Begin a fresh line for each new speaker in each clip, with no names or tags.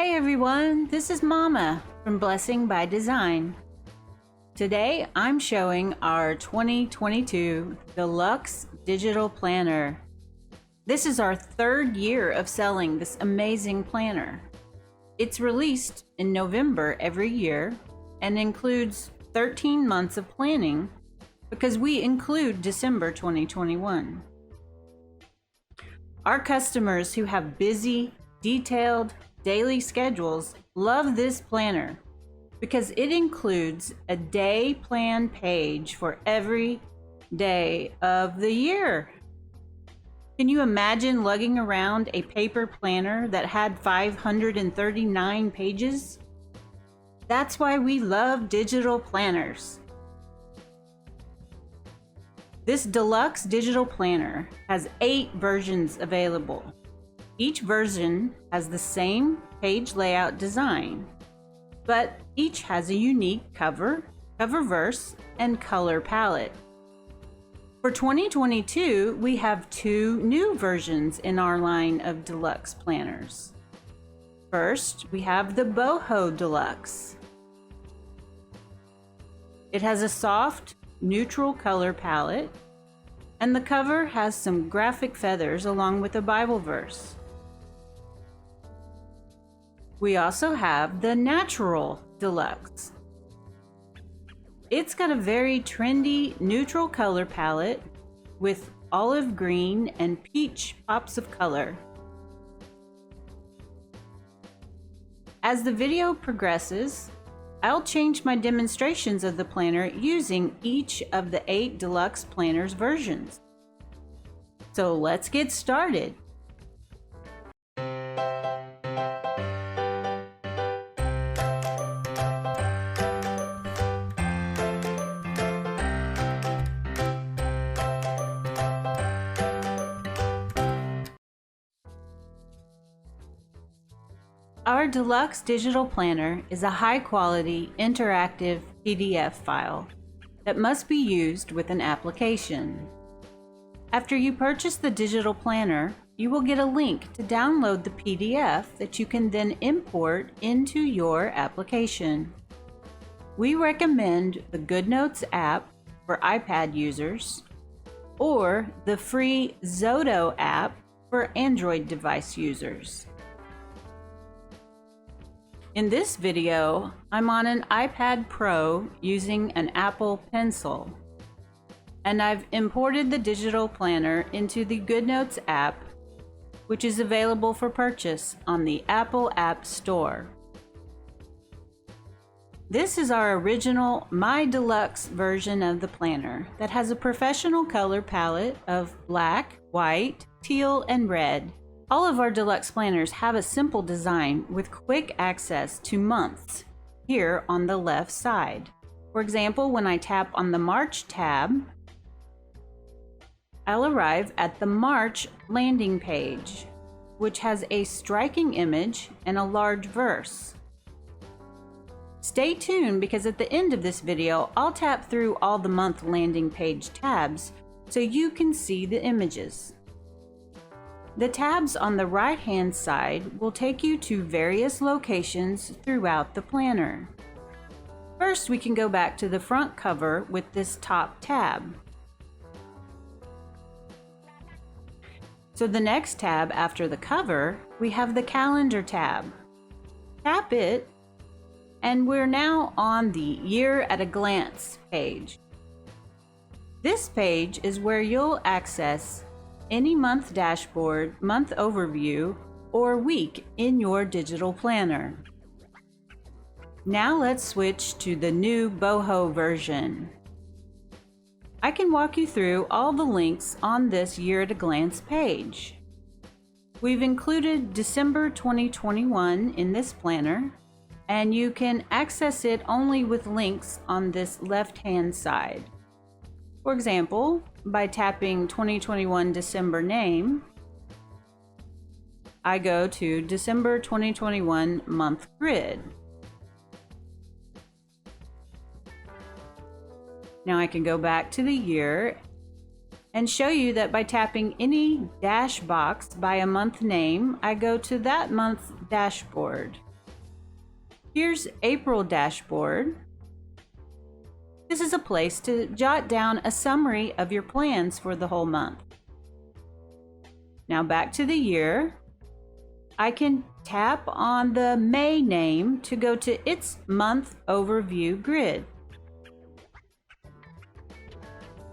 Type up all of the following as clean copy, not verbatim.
Hi everyone, this is Mama from Blessing by Design. Today I'm showing our 2022 Deluxe Digital Planner. This is our third year of selling this amazing planner. It's released in November every year and includes 13 months of planning because we include December 2021. Our customers who have busy, detailed, daily schedules love this planner because it includes a day plan page for every day of the year. Can you imagine lugging around a paper planner that had 539 pages? That's why we love digital planners. This Deluxe Digital Planner has 8 versions available. Each version has the same page layout design, but each has a unique cover verse, and color palette. For 2022, we have 2 new versions in our line of deluxe planners. First, we have the Boho Deluxe. It has a soft, neutral color palette, and the cover has some graphic feathers along with a Bible verse. We also have the Natural Deluxe. It's got a very trendy neutral color palette with olive green and peach pops of color. As the video progresses, I'll change my demonstrations of the planner using each of the 8 Deluxe Planners versions. So let's get started. Our Deluxe Digital Planner is a high-quality, interactive PDF file that must be used with an application. After you purchase the digital planner, you will get a link to download the PDF that you can then import into your application. We recommend the GoodNotes app for iPad users or the free Zoto app for Android device users. In this video, I'm on an iPad Pro using an Apple Pencil, and I've imported the digital planner into the GoodNotes app, which is available for purchase on the Apple App Store. This is our original My Deluxe version of the planner that has a professional color palette of black, white, teal, and red. All of our deluxe planners have a simple design with quick access to months here on the left side. For example, when I tap on the March tab, I'll arrive at the March landing page, which has a striking image and a large verse. Stay tuned because at the end of this video, I'll tap through all the month landing page tabs so you can see the images. The tabs on the right-hand side will take you to various locations throughout the planner. First, we can go back to the front cover with this top tab. So the next tab after the cover, we have the Calendar tab. Tap it, and we're now on the Year at a Glance page. This page is where you'll access any month dashboard, month overview, or week in your digital planner. Now let's switch to the new Boho version. I can walk you through all the links on this Year at a Glance page. We've included December 2021 in this planner, and you can access it only with links on this left-hand side. For example, by tapping 2021 December name, I go to December 2021 month grid. Now I can go back to the year and show you that by tapping any dash box by a month name, I go to that month dashboard. Here's April dashboard. This is a place to jot down a summary of your plans for the whole month. Now back to the year. I can tap on the May name to go to its month overview grid.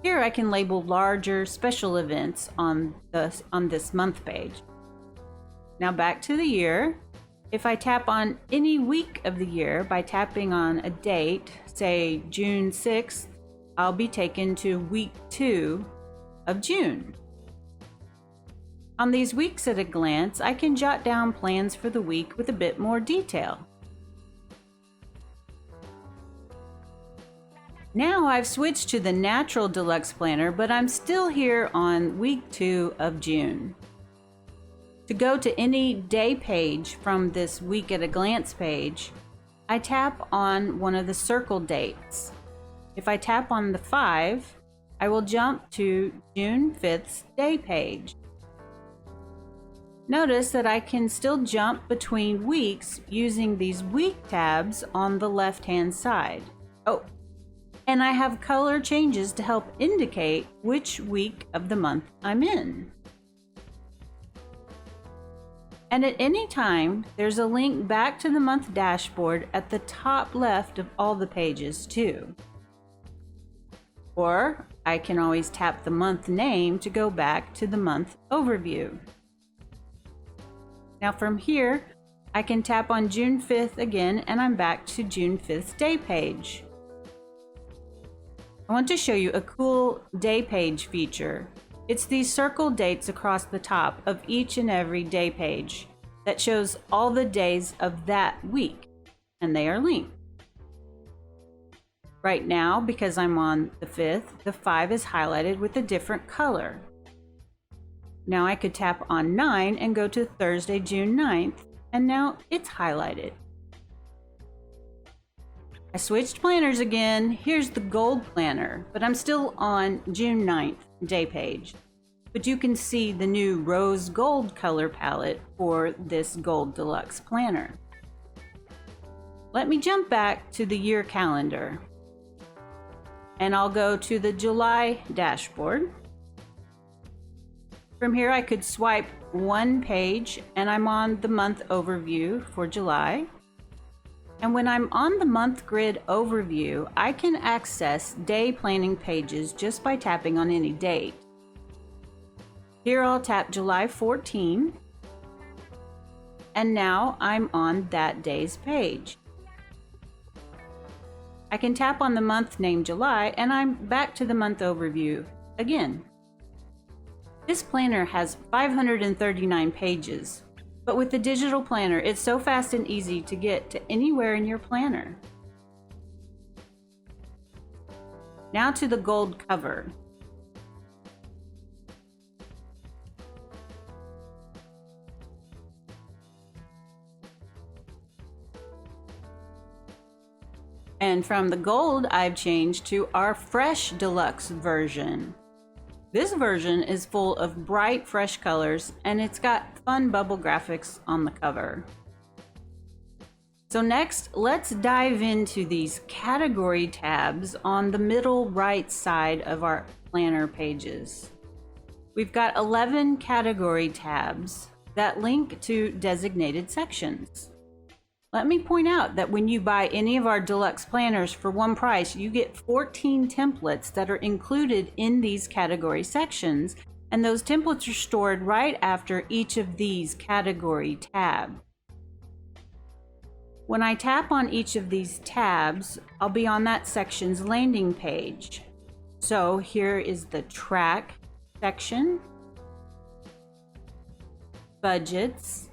Here I can label larger special events on this month page. Now back to the year. If I tap on any week of the year by tapping on a date, say June 6th, I'll be taken to week 2 of June. On these weeks at a glance, I can jot down plans for the week with a bit more detail. Now I've switched to the natural deluxe planner, but I'm still here on week 2 of June. To go to any day page from this week at a glance page, I tap on one of the circled dates. If I tap on the 5, I will jump to June 5th's day page. Notice that I can still jump between weeks using these week tabs on the left-hand side. Oh, and I have color changes to help indicate which week of the month I'm in. And at any time, there's a link back to the month dashboard at the top left of all the pages too. Or I can always tap the month name to go back to the month overview. Now from here, I can tap on June 5th again and I'm back to June 5th's day page. I want to show you a cool day page feature. It's these circled dates across the top of each and every day page that shows all the days of that week, and they are linked. Right now, because I'm on the 5th, the 5 is highlighted with a different color. Now I could tap on 9 and go to Thursday, June 9th, and now it's highlighted. I switched planners again. Here's the gold planner, but I'm still on June 9th day page. But you can see the new rose gold color palette for this gold deluxe planner. Let me jump back to the year calendar, and I'll go to the July dashboard. From here I could swipe one page and I'm on the month overview for July. And when I'm on the month grid overview, I can access day planning pages just by tapping on any date. Here I'll tap July 14, and now I'm on that day's page. I can tap on the month named July and I'm back to the month overview again. This planner has 539 pages, but with the digital planner, it's so fast and easy to get to anywhere in your planner. Now to the gold cover. And from the gold, I've changed to our fresh deluxe version. This version is full of bright, fresh colors, and it's got fun bubble graphics on the cover. So next, let's dive into these category tabs on the middle right side of our planner pages. We've got 11 category tabs that link to designated sections. Let me point out that when you buy any of our deluxe planners for one price, you get 14 templates that are included in these category sections, and those templates are stored right after each of these category tabs. When I tap on each of these tabs, I'll be on that section's landing page. So here is the track section, budgets,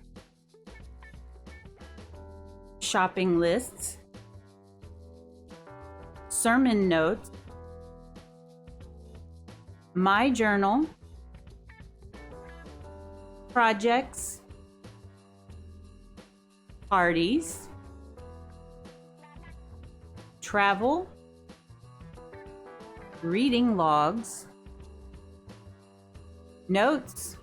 shopping lists, sermon notes, my journal, projects, parties, travel, reading logs, notes,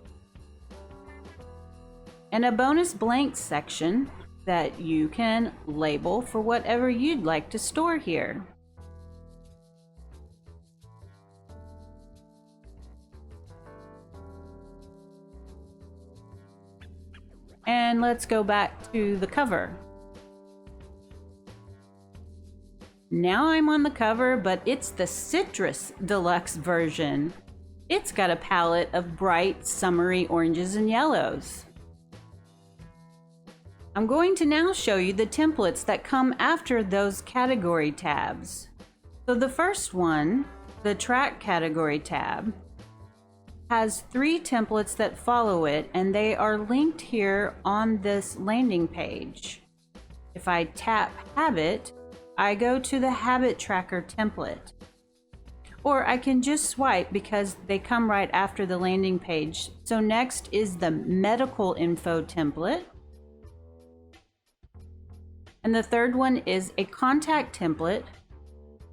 and a bonus blank section that you can label for whatever you'd like to store here. And let's go back to the cover. Now I'm on the cover, but it's the Citrus Deluxe version. It's got a palette of bright, summery oranges and yellows. I'm going to now show you the templates that come after those category tabs. So the first one, the Track Category tab, has 3 templates that follow it, and they are linked here on this landing page. If I tap Habit, I go to the Habit Tracker template. Or I can just swipe because they come right after the landing page. So next is the Medical Info template. And the third one is a Contact template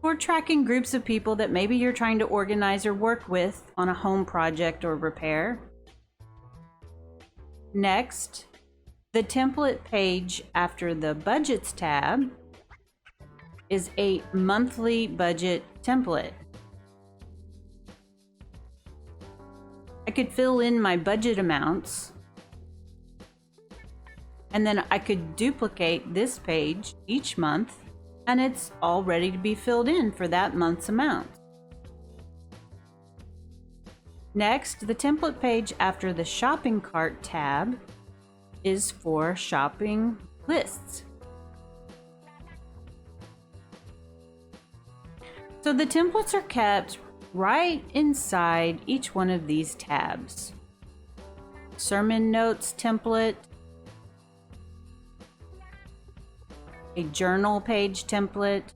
for tracking groups of people that maybe you're trying to organize or work with on a home project or repair. Next, the template page after the Budgets tab is a Monthly Budget template. I could fill in my budget amounts, and then I could duplicate this page each month, and it's all ready to be filled in for that month's amount. Next, the template page after the Shopping Cart tab is for shopping lists. So the templates are kept right inside each one of these tabs. Sermon Notes template, a journal page template,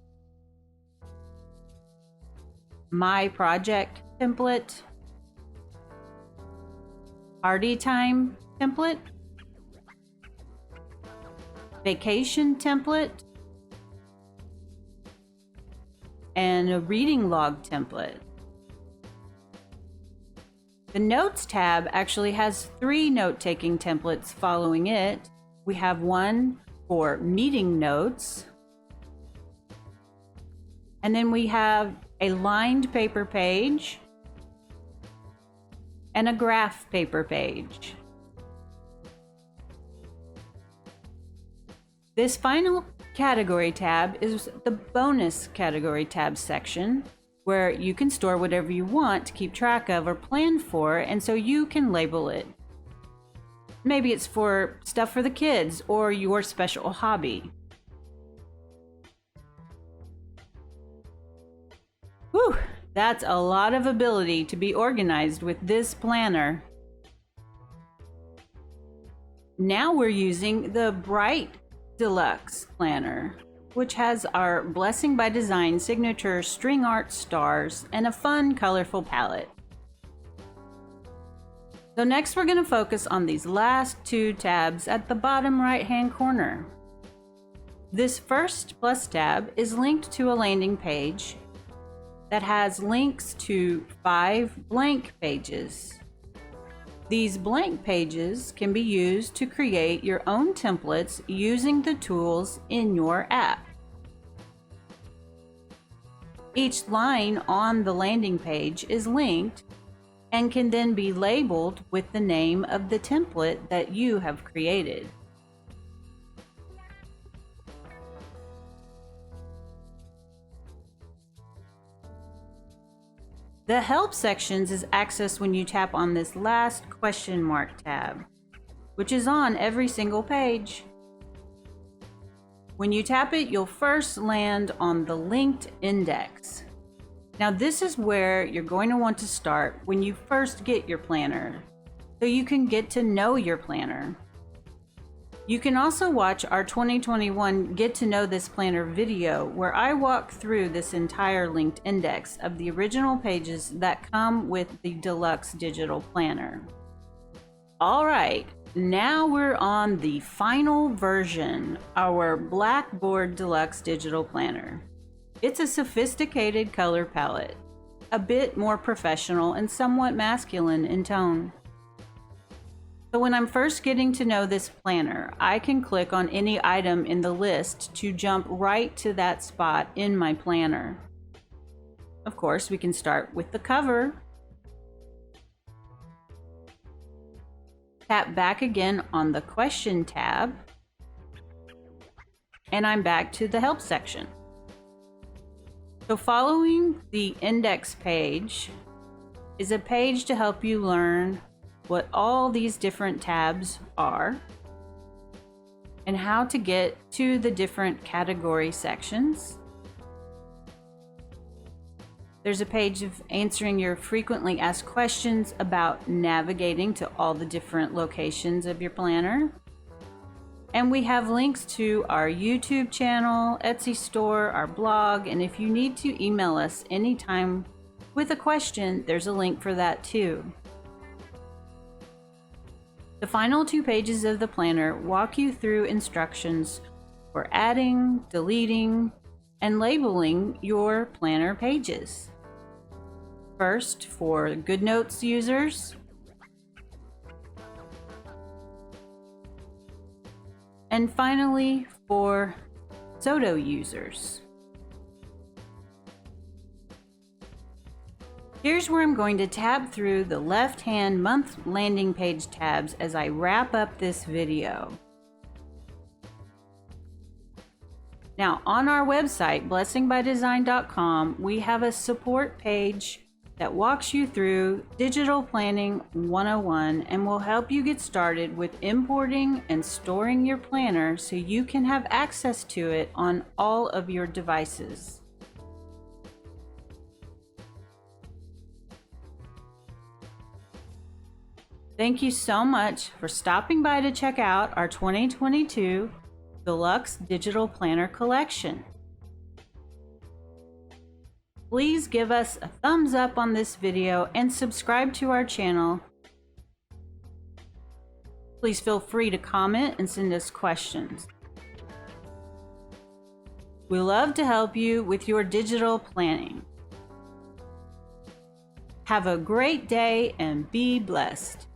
my project template, party time template, vacation template, and a reading log template. The Notes tab actually has 3 note-taking templates following it. We have one for meeting notes, and then we have a lined paper page and a graph paper page. This final category tab is the bonus category tab section, where you can store whatever you want to keep track of or plan for, and so you can label it. Maybe it's for stuff for the kids or your special hobby. Whew, that's a lot of ability to be organized with this planner. Now we're using the Bright Deluxe Planner, which has our Blessing by Design signature string art stars and a fun, colorful palette. So next we're going to focus on these last 2 tabs at the bottom right-hand corner. This first Plus tab is linked to a landing page that has links to 5 blank pages. These blank pages can be used to create your own templates using the tools in your app. Each line on the landing page is linked and can then be labeled with the name of the template that you have created. The Help sections is accessed when you tap on this last question mark tab, which is on every single page. When you tap it, you'll first land on the linked index. Now this is where you're going to want to start when you first get your planner, so you can get to know your planner. You can also watch our 2021 Get to Know This Planner video, where I walk through this entire linked index of the original pages that come with the Deluxe Digital Planner. All right, now we're on the final version, our Blackboard Deluxe Digital Planner. It's a sophisticated color palette, a bit more professional and somewhat masculine in tone. So when I'm first getting to know this planner, I can click on any item in the list to jump right to that spot in my planner. Of course, we can start with the cover. Tap back again on the Question tab, and I'm back to the Help section. So following the index page is a page to help you learn what all these different tabs are and how to get to the different category sections. There's a page of answering your frequently asked questions about navigating to all the different locations of your planner. And we have links to our YouTube channel, Etsy store, our blog, and if you need to email us anytime with a question, there's a link for that too. The final 2 pages of the planner walk you through instructions for adding, deleting, and labeling your planner pages. First, for GoodNotes users, and finally for Soto users. Here's where I'm going to tab through the left-hand month landing page tabs as I wrap up this video. Now, on our website, blessingbydesign.com, we have a support page that walks you through Digital Planning 101 and will help you get started with importing and storing your planner so you can have access to it on all of your devices. Thank you so much for stopping by to check out our 2022 Deluxe Digital Planner collection. Please give us a thumbs up on this video and subscribe to our channel. Please feel free to comment and send us questions. We love to help you with your digital planning. Have a great day and be blessed.